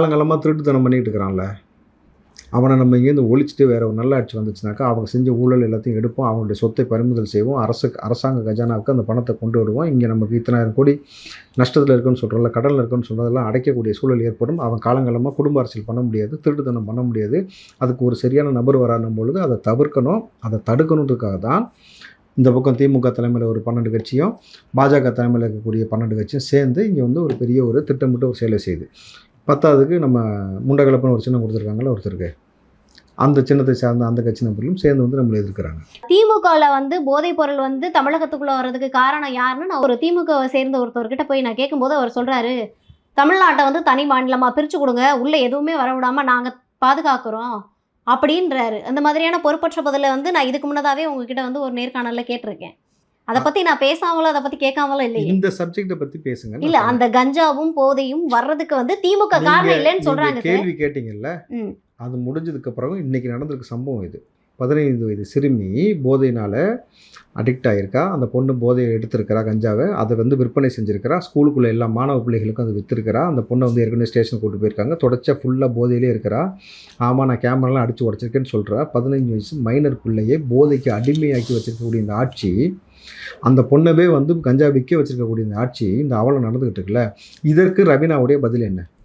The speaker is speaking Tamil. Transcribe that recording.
காலங்காலமாக திருட்டுத்தனம் பண்ணிகிட்டு இருக்கிறான்ல, அவனை நம்ம இங்கேருந்து ஒழிச்சிட்டு வேற ஒரு நல்ல ஆட்சி வந்துச்சுனாக்கா, அவங்க செஞ்ச ஊழல் எல்லாத்தையும் எடுப்போம். அவங்களுடைய சொத்தை பறிமுதல் செய்வோம். அரசாங்க கஜானாவுக்கு அந்த பணத்தை கொண்டு வருவோம். இங்கே நமக்கு இத்தனாயிரம் கோடி நஷ்டத்தில் இருக்குன்னு சொல்கிறோம்ல, கடனில் இருக்குன்னு சொல்கிறதெல்லாம் அடைக்கக்கூடிய சூழல் ஏற்படும். அவன் காலங்காலமாக குடும்ப அரசியல் பண்ண முடியாது, திருட்டுத்தனம் பண்ண முடியாது. அதுக்கு ஒரு சரியான நபர் வரானும் பொழுது அதை தவிர்க்கணும். அதை தடுக்கணுன்றதுக்காக தான் இந்த பக்கம் திமுக தலைமையில் ஒரு 12 கட்சியும், பாஜக தலைமையில் இருக்கக்கூடிய 12 கட்சியும் சேர்ந்து இங்கே வந்து ஒரு பெரிய ஒரு திட்டமிட்டு ஒரு செயலை செய்யுது. 10வதுக்கு நம்ம முண்டகலப்பன்னு ஒரு சின்னம் கொடுத்துருக்காங்கல்ல ஒருத்தருக்கு, அந்த சின்னத்தை சார்ந்த அந்த கட்சி நபர்களும் சேர்ந்து வந்து நம்மளை எதிர்க்கிறாங்க. திமுகவில் வந்து போதைப் பொருள் வந்து தமிழகத்துக்குள்ளே வர்றதுக்கு காரணம் யாருன்னு நான் ஒரு திமுகவை சேர்ந்த ஒருத்தர்கிட்ட போய் நான் கேட்கும்போது அவர் சொல்கிறாரு, தமிழ்நாட்டை வந்து தனி மாநிலமாக பிரித்து கொடுங்க, உள்ளே எதுவுமே வர விடாமல் நாங்கள் பாதுகாக்கிறோம் அப்படின்றாரு. அந்த மாதிரியான பொறுப்பற்ற பதிலை வந்து நான் இதுக்கு முன்னதாகவே உங்ககிட்ட வந்து ஒரு நேர்காணலில் கேட்டிருக்கேன். அதை பற்றி நான் பேசாமலோ அதை பற்றி கேட்காமலோ இல்லை. இந்த சப்ஜெக்டை பற்றி பேசுங்க. இல்லை, அந்த கஞ்சாவும் போதையும் வர்றதுக்கு வந்து திமுக காரணம் இல்லைன்னு சொல்கிறாங்க. கேள்வி கேட்டீங்கல்ல, அது முடிஞ்சதுக்கு பிறகு இன்றைக்கி நடந்திருக்கு சம்பவம் இது. 15 வயது சிறுமி போதையினால் அடிக்ட் ஆகிருக்கா. அந்த பொண்ணு போதையை எடுத்திருக்கிறா, கஞ்சாவை அதை வந்து விற்பனை செஞ்சுருக்கிறா. ஸ்கூலுக்குள்ளே எல்லா மாணவ பிள்ளைகளுக்கும் அது விற்றுருக்கிறா. அந்த பொண்ணை வந்து ஏற்கனவே ஸ்டேஷனுக்கு கூப்பிட்டு போயிருக்காங்க. தொடர்ச்சியாக ஃபுல்லாக போதையிலே இருக்கிறா. ஆமாம், நான் கேமராலாம் அடித்து உடச்சிருக்கேன்னு சொல்கிறா. 15 வயசு மைனர் பிள்ளையை போதைக்கு அடிமையாக்கி வச்சுருக்கக்கூடிய இந்த ஆட்சி, அந்த பொண்ணவே வந்து கஞ்சா விற்க வச்சுருக்கக்கூடிய இந்த ஆட்சி, இந்த அவலம் நடந்துக்கிட்டு இருக்குல்ல, இதற்கு ரவீனாவுடைய பதில் என்ன?